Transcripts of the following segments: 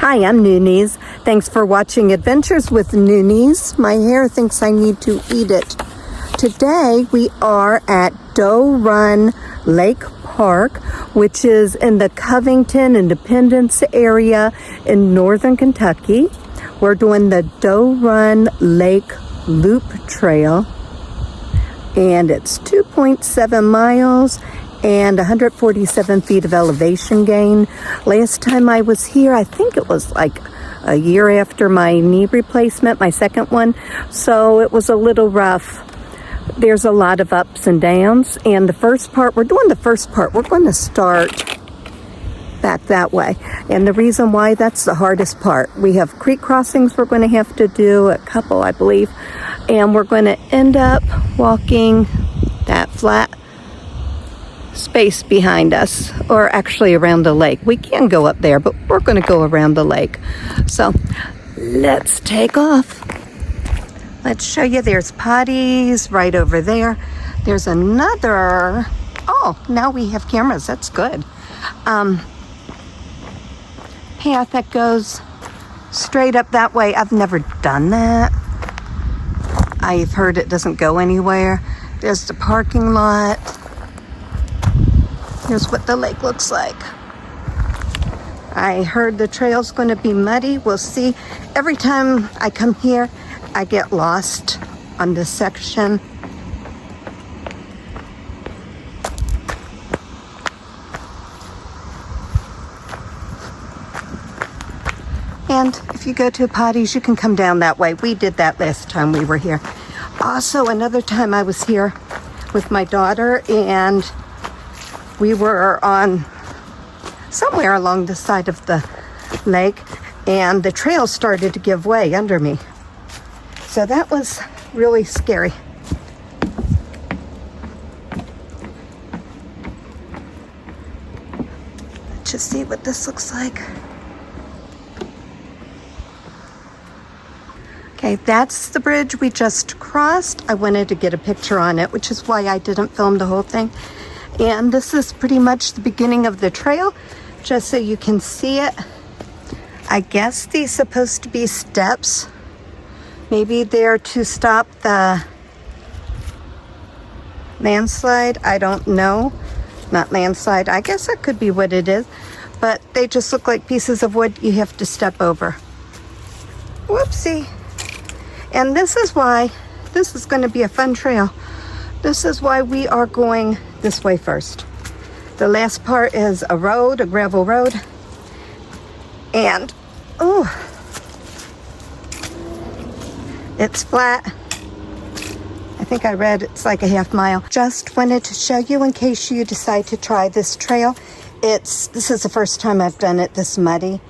Hi, I'm Noonies. Thanks for watching Adventures with Noonies. My hair thinks I need to eat it. Today we are at Doe Run Lake Park, which is in the Covington Independence area in northern Kentucky. We're doing the Doe Run Lake Loop Trail, and it's 2.7 miles and 147 feet of elevation gain. Last time I was here, I think it was like a year after my knee replacement, my second one, so it was a little rough. There's a lot of ups and downs, and the first part, we're going to start back that way. And the reason why, that's the hardest part. We have creek crossings we're going to have to do, a couple I believe, and we're going to end up walking that flat space behind us, or actually around the lake. We can go up there, but we're going to go around the lake. So let's take off. Let's show you. There's potties right over there. There's another, oh, now we have cameras. That's good. Path that goes straight up that way. I've never done that. I've heard it doesn't go anywhere. There's the parking lot. Here's what the lake looks like. I heard the trail's going to be muddy. We'll see. Every time I come here, I get lost on this section. And if you go to potties, you can come down that way. We did that last time we were here. Also, another time I was here with my daughter, and we were on somewhere along the side of the lake, and the trail started to give way under me. So that was really scary. Let's just see what this looks like. Okay, that's the bridge we just crossed. I wanted to get a picture on it, which is why I didn't film the whole thing. And this is pretty much the beginning of the trail, just so you can see it. I guess these are supposed to be steps. Maybe they're to stop the landslide. I don't know. Not landslide. I guess that could be what it is. But they just look like pieces of wood you have to step over. Whoopsie. And this is why this is going to be a fun trail. This is why we are going this way first. The last part is a road, a gravel road. And, oh, it's flat. I think I read it's like a half mile. Just wanted to show you in case you decide to try this trail. This is the first time I've done it this muddy,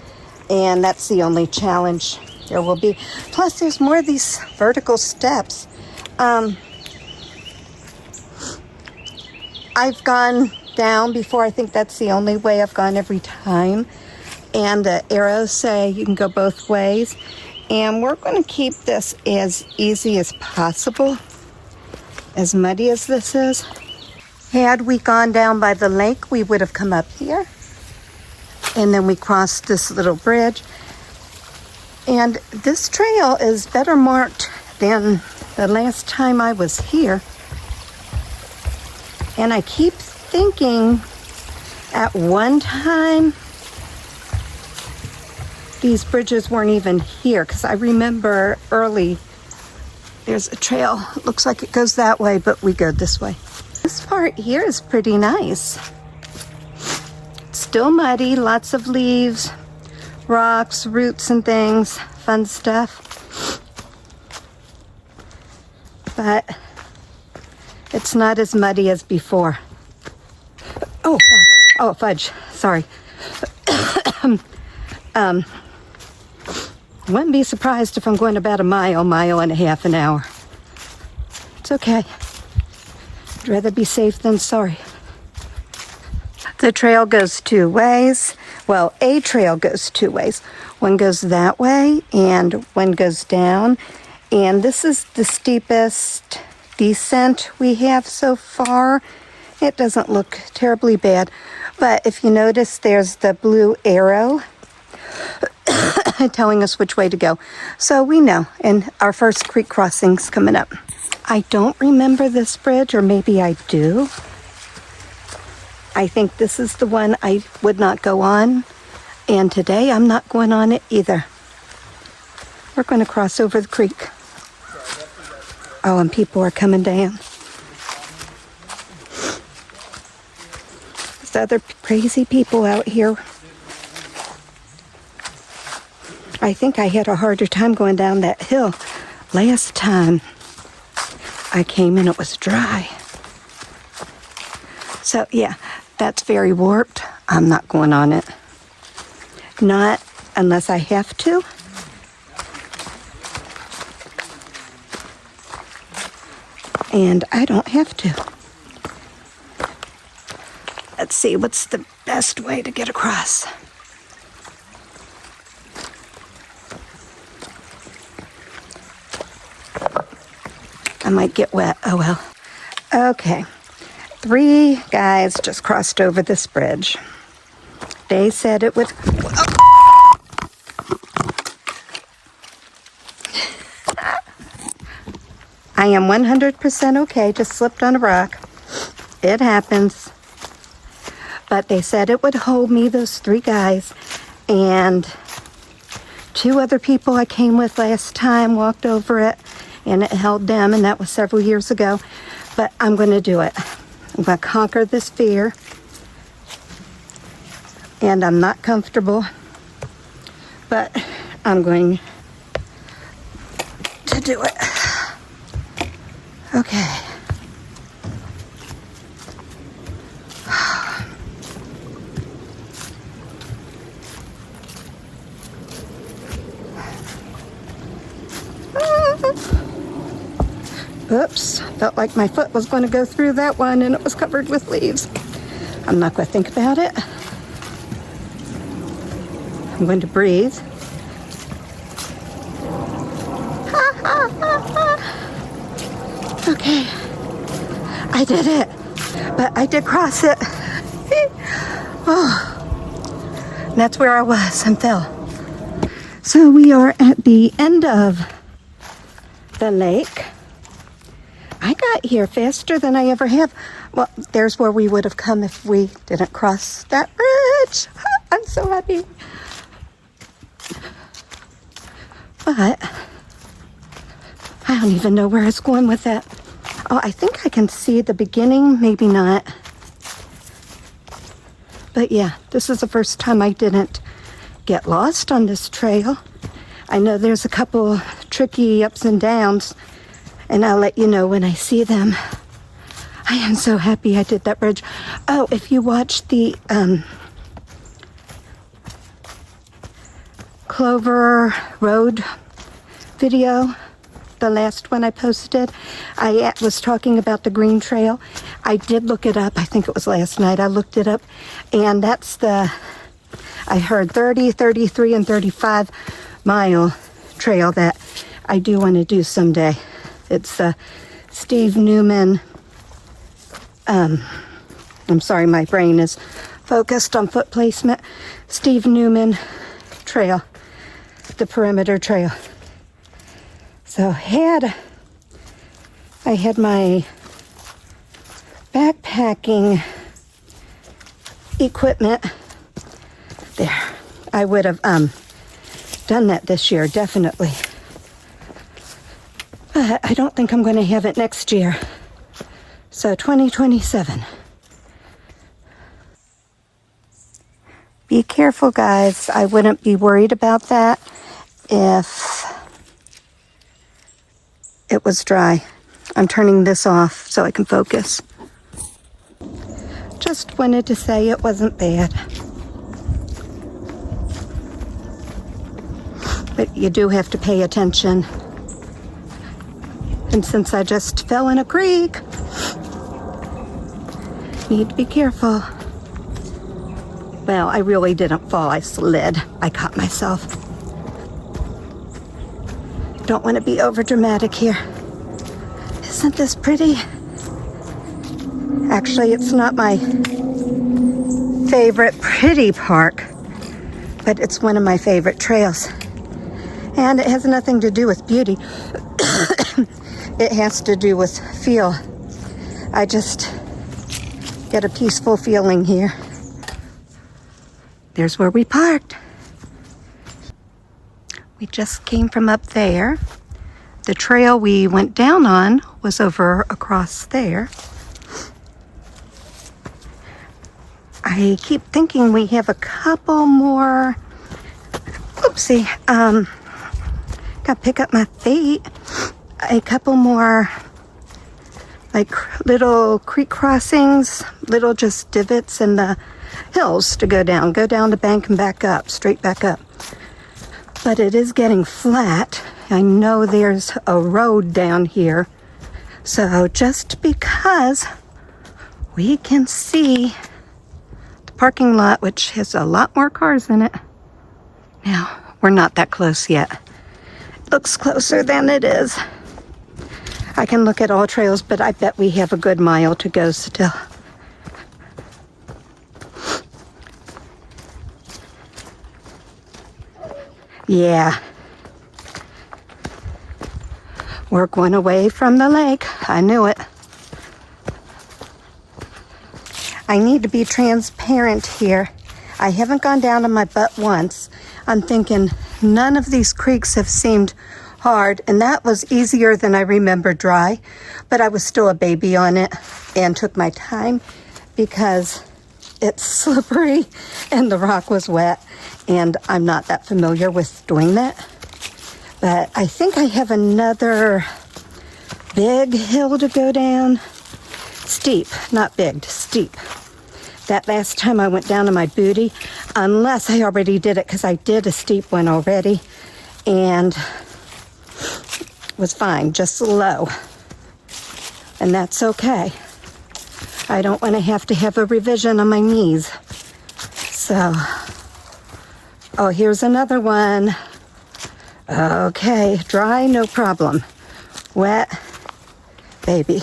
and that's the only challenge there will be. Plus, there's more of these vertical steps. I've gone down before. I think that's the only way I've gone every time. And the arrows say you can go both ways. And we're going to keep this as easy as possible, as muddy as this is. Had we gone down by the lake, we would have come up here. And then we crossed this little bridge. And this trail is better marked than the last time I was here. And I keep thinking at one time these bridges weren't even here, because I remember early there's a trail. It looks like it goes that way, but we go this way. This part here is pretty nice. It's still muddy, lots of leaves, rocks, roots and things, fun stuff. But it's not as muddy as before. Oh, oh, fudge. Sorry. Wouldn't be surprised if I'm going about a mile and a half an hour. It's okay. I'd rather be safe than sorry. The trail goes two ways. Well, a trail goes two ways. One goes that way and one goes down. And this is the steepest descent we have so far. It doesn't look terribly bad, but if you notice, there's the blue arrow telling us which way to go. So we know, and our first creek crossing's coming up. I don't remember this bridge, or maybe I do. I think this is the one I would not go on, and today I'm not going on it either. We're going to cross over the creek. Oh, and people are coming down. There's other crazy people out here. I think I had a harder time going down that hill last time I came and it was dry. So yeah, that's very warped. I'm not going on it. Not unless I have to. And I don't have to. Let's see, what's the best way to get across? I might get wet, oh well. Okay, 3 guys just crossed over this bridge. They said it would... I am 100% okay, just slipped on a rock. It happens. But they said it would hold me, those 3 guys, and 2 other people I came with last time walked over it, and it held them, and that was several years ago. But I'm going to do it. I'm going to conquer this fear. And I'm not comfortable, but I'm going to do it. Okay. Oops, felt like my foot was going to go through that one and it was covered with leaves. I'm not going to think about it. I'm going to breathe. Okay, I did it, but I did cross it. Oh, and that's where I was and fell. So we are at the end of the lake. I got here faster than I ever have. Well, there's where we would have come if we didn't cross that bridge. I'm so happy. But I don't even know where it's going with that. Oh, I think I can see the beginning, maybe not. But yeah, this is the first time I didn't get lost on this trail. I know there's a couple tricky ups and downs, and I'll let you know when I see them. I am so happy I did that bridge. Oh, if you watch the Clover Road video, the last one I posted, I was talking about the green trail. I did look it up. I think it was last night. I looked it up, and that's the, I heard 30, 33, and 35 mile trail that I do want to do someday. It's Steve Newman. I'm sorry, my brain is focused on foot placement. Steve Newman Trail, the Perimeter Trail. So I had my backpacking equipment there. I would have done that this year, definitely. But I don't think I'm going to have it next year. So 2027. Be careful, guys. I wouldn't be worried about that if it was dry. I'm turning this off so I can focus. Just wanted to say it wasn't bad. But you do have to pay attention. And since I just fell in a creek, need to be careful. Well, I really didn't fall. I slid. I caught myself. Don't want to be over dramatic here. Isn't this pretty? Actually, it's not my favorite pretty park, but it's one of my favorite trails. And it has nothing to do with beauty. It has to do with feel. I just get a peaceful feeling here. There's where we parked. We just came from up there. The trail we went down on was over across there. I keep thinking we have a couple more. Oopsie. Gotta pick up my feet. A couple more like little creek crossings, little just divots in the hills to go down the bank and back up, straight back up. But it is getting flat. I know there's a road down here. So just because we can see the parking lot, which has a lot more cars in it. Now, we're not that close yet. It looks closer than it is. I can look at all trails, but I bet we have a good mile to go still. Yeah. We're going away from the lake. I knew it. I need to be transparent here. I haven't gone down on my butt once. I'm thinking none of these creeks have seemed hard, and that was easier than I remember dry, but I was still a baby on it and took my time because it's slippery and the rock was wet, and I'm not that familiar with doing that. But I think I have another big hill to go down. Steep, not big, steep. That last time I went down on my booty, unless I already did it, because I did a steep one already, and was fine, just low. And that's okay. I don't want to have a revision on my knees. So, oh, here's another one. Okay, dry, no problem. Wet, baby.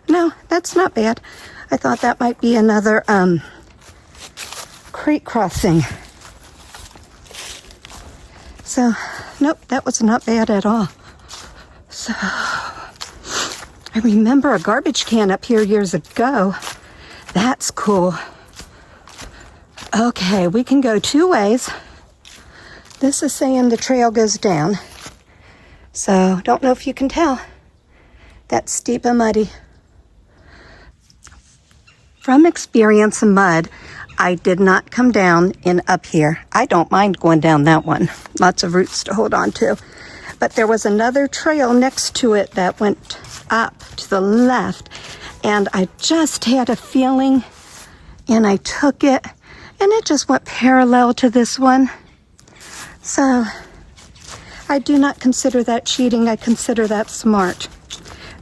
No, that's not bad. I thought that might be another creek crossing. So, nope, that was not bad at all. So, I remember a garbage can up here years ago. That's cool. Okay, we can go two ways. This is saying the trail goes down. So, don't know if you can tell. That's steep and muddy. From experience in mud, I did not come down in up here. I don't mind going down that one. Lots of roots to hold on to. But there was another trail next to it that went up to the left. And I just had a feeling, and I took it, and it just went parallel to this one. So I do not consider that cheating. I consider that smart.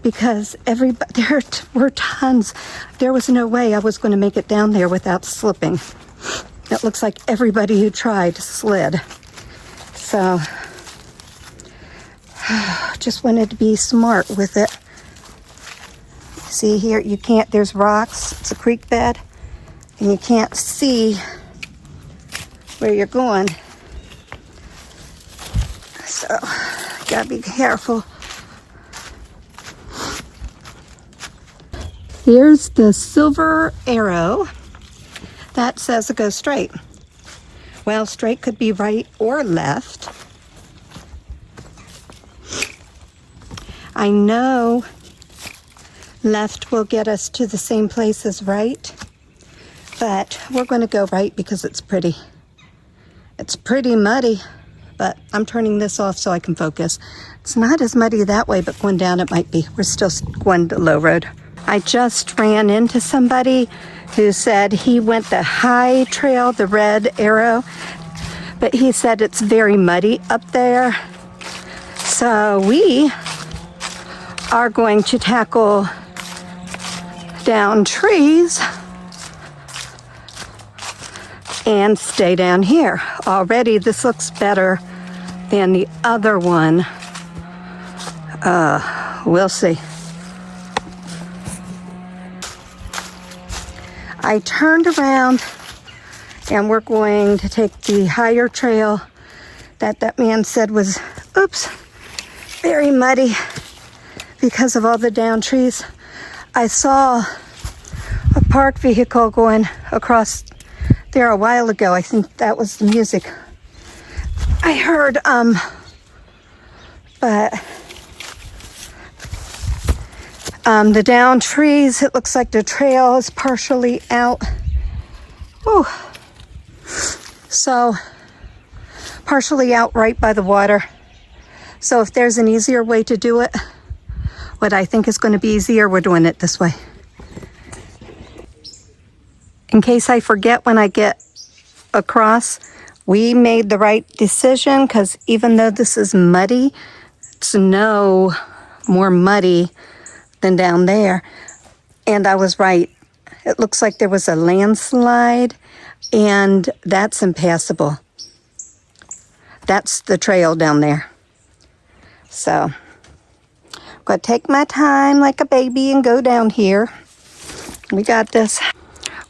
Because there were tons. There was no way I was going to make it down there without slipping. It looks like everybody who tried slid. So, just wanted to be smart with it. See here, you can't, there's rocks, it's a creek bed, and you can't see where you're going. So, gotta be careful. Here's the silver arrow that says it goes straight. Well, straight could be right or left. I know left will get us to the same place as right, but we're going to go right because it's pretty. It's pretty muddy, but I'm turning this off so I can focus. It's not as muddy that way, but going down it might be. We're still going to low road. I just ran into somebody who said he went the high trail, the red arrow, but he said it's very muddy up there. So we are going to tackle down trees and stay down here. Already this looks better than the other one. We'll see. I turned around and we're going to take the higher trail that man said was, oops, very muddy because of all the down trees. I saw a park vehicle going across there a while ago. I think that was the music I heard, but the down trees, it looks like the trail is partially out. Ooh. So, partially out right by the water. So if there's an easier way to do it, what I think is going to be easier, we're doing it this way. In case I forget when I get across, we made the right decision, because even though this is muddy, it's no more muddy than down there. And I was right. It looks like there was a landslide, and that's impassable. That's the trail down there. So, I'm going to take my time like a baby and go down here. We got this.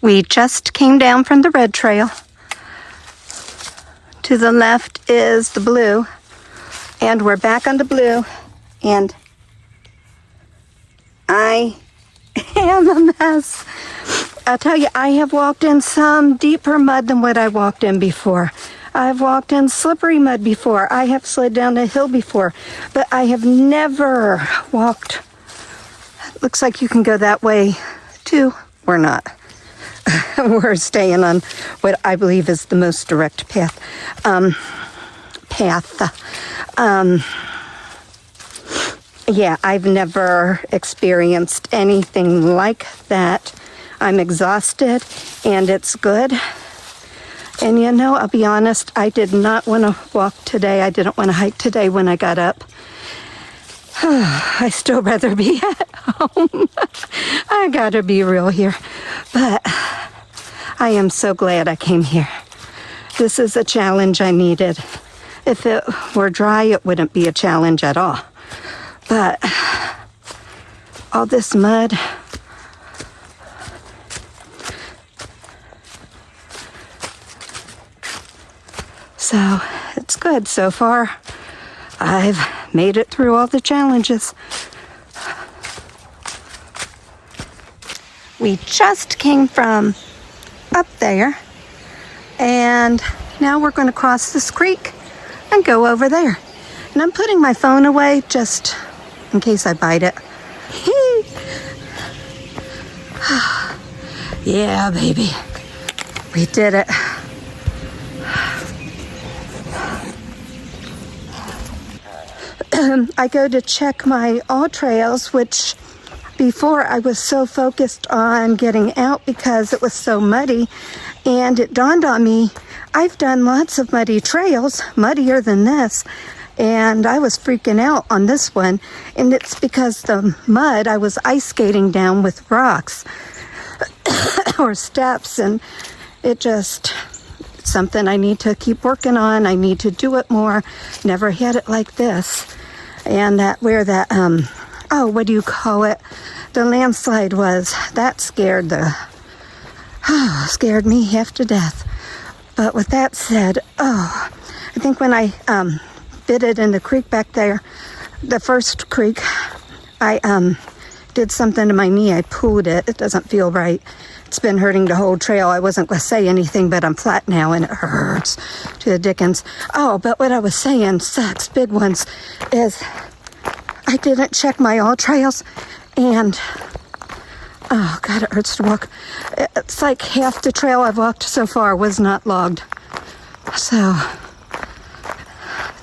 We just came down from the red trail. To the left is the blue. And we're back on the blue. And I am a mess. I'll tell you, I have walked in some deeper mud than what I walked in before. I've walked in slippery mud before. I have slid down a hill before. But I have never walked. Looks like you can go that way too. We're not. We're staying on what I believe is the most direct path. Yeah, I've never experienced anything like that. I'm exhausted, and it's good. And you know, I'll be honest, I did not want to walk today. I didn't want to hike today when I got up. I still rather be at home. I gotta be real here. But I am so glad I came here. This is a challenge I needed. If it were dry, it wouldn't be a challenge at all. But all this mud. So it's good so far. I've made it through all the challenges. We just came from up there, and now we're going to cross this creek and go over there. And I'm putting my phone away just in case I bite it. Yeah, baby. We did it. I go to check my AllTrails, which before I was so focused on getting out because it was so muddy, and it dawned on me, I've done lots of muddy trails, muddier than this, and I was freaking out on this one, and it's because the mud, I was ice skating down with rocks or steps, and it just, it's something I need to keep working on. I need to do it more. Never had it like this. And that where that, oh, what do you call it? The landslide was, that scared scared me half to death. But with that said, I think when I bit it in the creek back there, the first creek, I did something to my knee. I pulled it. It doesn't feel right. It's been hurting the whole trail. I wasn't going to say anything, but I'm flat now and it hurts to the dickens. Oh, but what I was saying, sucks, big ones, is I didn't check my AllTrails, and oh God, it hurts to walk. It's like half the trail I've walked so far was not logged. So I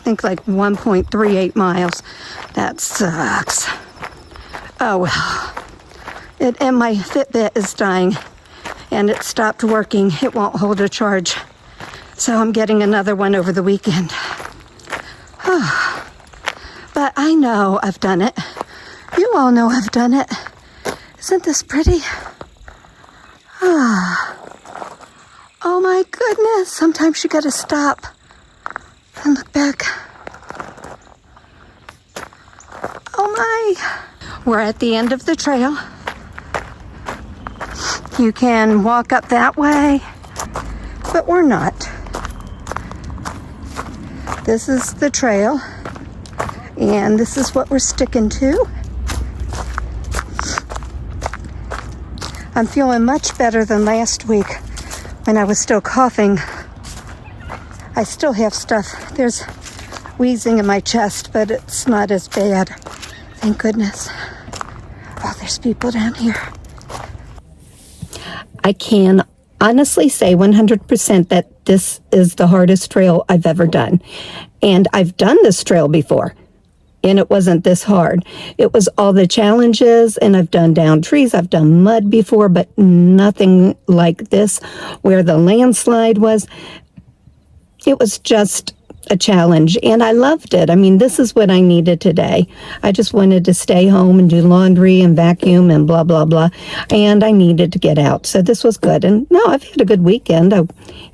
think like 1.38 miles. That sucks. Oh well. And my Fitbit is dying, and it stopped working. It won't hold a charge. So I'm getting another one over the weekend. But I know I've done it. You all know I've done it. Isn't this pretty? Oh my goodness. Sometimes you gotta stop and look back. Oh my. We're at the end of the trail. You can walk up that way, but we're not. This is the trail, and this is what we're sticking to. I'm feeling much better than last week when I was still coughing. I still have stuff. There's wheezing in my chest, but it's not as bad. Thank goodness. Oh, there's people down here. I can honestly say 100% that this is the hardest trail I've ever done. And I've done this trail before, and it wasn't this hard. It was all the challenges, and I've done down trees, I've done mud before, but nothing like this, where the landslide was. It was just a challenge, and I loved it. I mean, this is what I needed today. I just wanted to stay home and do laundry and vacuum and blah, blah, blah, and I needed to get out. So this was good. And no, I've had a good weekend. I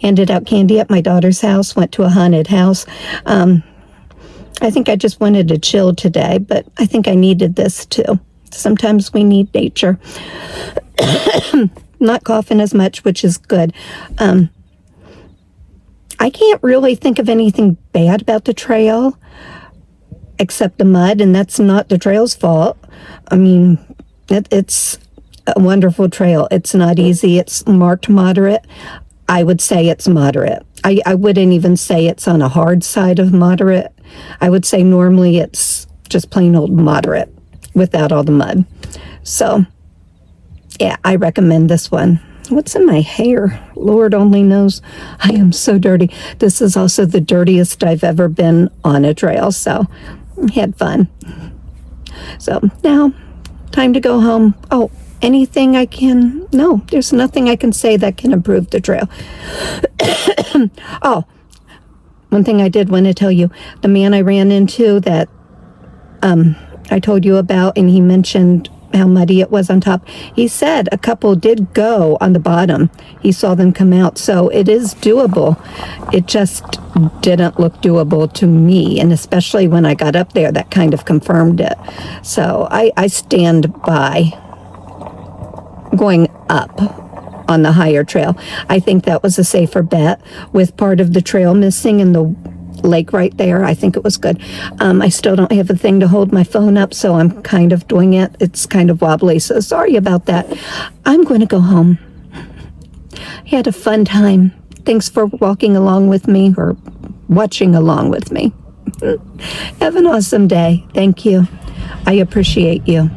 handed out candy at my daughter's house, went to a haunted house. I think I just wanted to chill today, but I think I needed this too. Sometimes we need nature. Not coughing as much, which is good. I can't really think of anything bad about the trail except the mud, and that's not the trail's fault. I mean, it's a wonderful trail. It's not easy. It's marked moderate. I would say it's moderate. I wouldn't even say it's on a hard side of moderate. I would say normally it's just plain old moderate without all the mud. So, yeah, I recommend this one. What's in my hair? Lord only knows. I am so dirty. This is also the dirtiest I've ever been on a trail, so I had fun. So now, time to go home. Oh, anything I can? No, there's nothing I can say that can improve the trail. Oh, one thing I did want to tell you. The man I ran into that I told you about, and he mentioned how muddy it was on top. He said a couple did go on the bottom. He saw them come out, so it is doable. It just didn't look doable to me, and especially when I got up there, that kind of confirmed it. So I stand by going up on the higher trail. I think that was a safer bet with part of the trail missing and the lake right there. I think it was good. I still don't have a thing to hold my phone up, so I'm kind of doing it. It's kind of wobbly, so sorry about that. I'm going to go home. I had a fun time. Thanks for walking along with me or watching along with me. Have an awesome day. Thank you. I appreciate you.